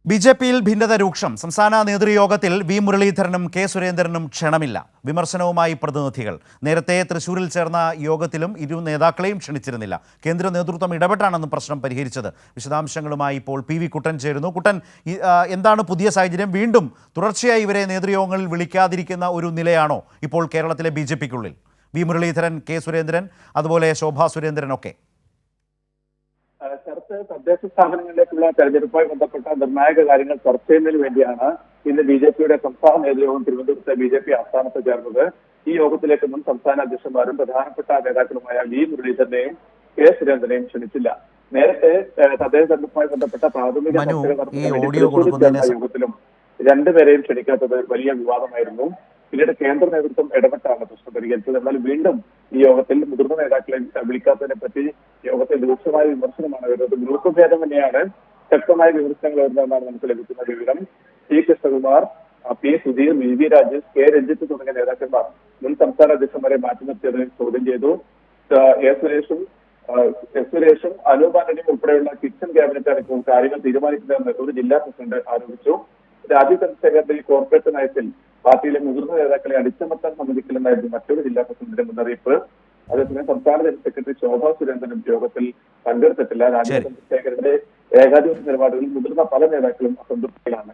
ബി.ജെ.പിയിൽ ഭിന്നത രൂക്ഷം. സംസ്ഥാന നേതൃയോഗത്തിൽ വി മുരളീധരനും കെ സുരേന്ദ്രനും ക്ഷണമില്ല. വിമർശനവുമായി പ്രതിനിധികൾ. നേരത്തെ തൃശൂരിൽ ചേർന്ന യോഗത്തിലും ഇരു നേതാക്കളെയും ക്ഷണിച്ചിരുന്നില്ല. കേന്ദ്ര നേതൃത്വം ഇടപെട്ടാണെന്ന് പ്രശ്നം പരിഹരിച്ചത്. വിശദാംശങ്ങളുമായി ഇപ്പോൾ പി വി കുട്ടൻ ചേരുന്നു. കുട്ടൻ, എന്താണ് പുതിയ സാഹചര്യം? വീണ്ടും തുടർച്ചയായി ഇവരെ നേതൃയോഗങ്ങളിൽ വിളിക്കാതിരിക്കുന്ന ഒരു നിലയാണോ ഇപ്പോൾ കേരളത്തിലെ ബി.ജെ.പിക്കുള്ളിൽ? വി മുരളീധരൻ, കെ സുരേന്ദ്രൻ, അതുപോലെ ശോഭാ സുരേന്ദ്രനൊക്കെ. തദ്ദേശ സ്ഥാപനങ്ങളിലേക്കുള്ള തെരഞ്ഞെടുപ്പുമായി ബന്ധപ്പെട്ട നിർണായക കാര്യങ്ങൾ ചർച്ച ചെയ്യുന്നതിന് വേണ്ടിയാണ് ഇന്ന് ബി.ജെ.പിയുടെ സംസ്ഥാന നേതൃയോഗം തിരുവനന്തപുരത്തെ ബി.ജെ.പി ആസ്ഥാനത്ത് ചേർന്നത്. ഈ യോഗത്തിലേക്കൊന്നും സംസ്ഥാന അധ്യക്ഷന്മാരും പ്രധാനപ്പെട്ട നേതാക്കളുമായ വി മുരളീധരനെയും കെ സുരേന്ദ്രനെയും ക്ഷണിച്ചില്ല. നേരത്തെ തദ്ദേശ തെരഞ്ഞെടുപ്പുമായി ബന്ധപ്പെട്ട പ്രാഥമിക യോഗത്തിലും രണ്ടുപേരെയും ക്ഷണിക്കാത്തത് വലിയ വിവാദമായിരുന്നു. പിന്നീട് കേന്ദ്ര നേതൃത്വം ഇടപെട്ടാണ് പ്രശ്നം പരിഹരിച്ചത്. എന്നാൽ വീണ്ടും ഈ യോഗത്തിൽ മുതിർന്ന നേതാക്കളെ വിളിക്കാത്തതിനെ പറ്റി യോഗത്തിൽ രൂക്ഷമായ വിമർശനമാണ് വരുന്നത്. ഗ്രൂപ്പ് ഭേദം തന്നെയാണ് ശക്തമായ വിമർശനങ്ങൾ വരുന്നതെന്നാണ് നമുക്ക് ലഭിക്കുന്ന വിവരം. T Krishnakumar, P Sudheer, V V Rajesh, K Ranjith തുടങ്ങിയ നേതാക്കന്മാർ മുൻ സംസ്ഥാന അധ്യക്ഷന്മാരെ മാറ്റി നിർത്തിയത് ചോദ്യം ചെയ്തു. എസ് സുരേഷും അനൂപ് ആന്റണിയും ഉൾപ്പെടെയുള്ള കിച്ചൺ ക്യാബിനറ്റാണ് ഇപ്പോൾ കാര്യങ്ങൾ തീരുമാനിക്കുന്നതെന്ന് ഒരു ജില്ലാ പ്രസിഡന്റ് ആരോപിച്ചു. രാജീവ് ചന്ദ്രശേഖരന്റെ കോർപ്പറേറ്റ് നയത്തിൽ പാർട്ടിയിലെ മുതിർന്ന നേതാക്കളെ അടിച്ചമർത്താൻ സമ്മതിക്കില്ലെന്നായിരുന്നു മറ്റൊരു ജില്ലാ പ്രസിഡന്റിന്റെ മുന്നറിയിപ്പ്. അതേസമയം സംസ്ഥാന ജനറൽ സെക്രട്ടറി ശോഭാ സുരേന്ദ്രനും യോഗത്തിൽ പങ്കെടുത്തിട്ടില്ല. രാജീവ് ചന്ദ്രശേഖരന്റെ ഏകാധിപത്യ നിലപാടുകളിൽ മുതിർന്ന പല നേതാക്കളും അസംതൃപ്തിയിലാണ്.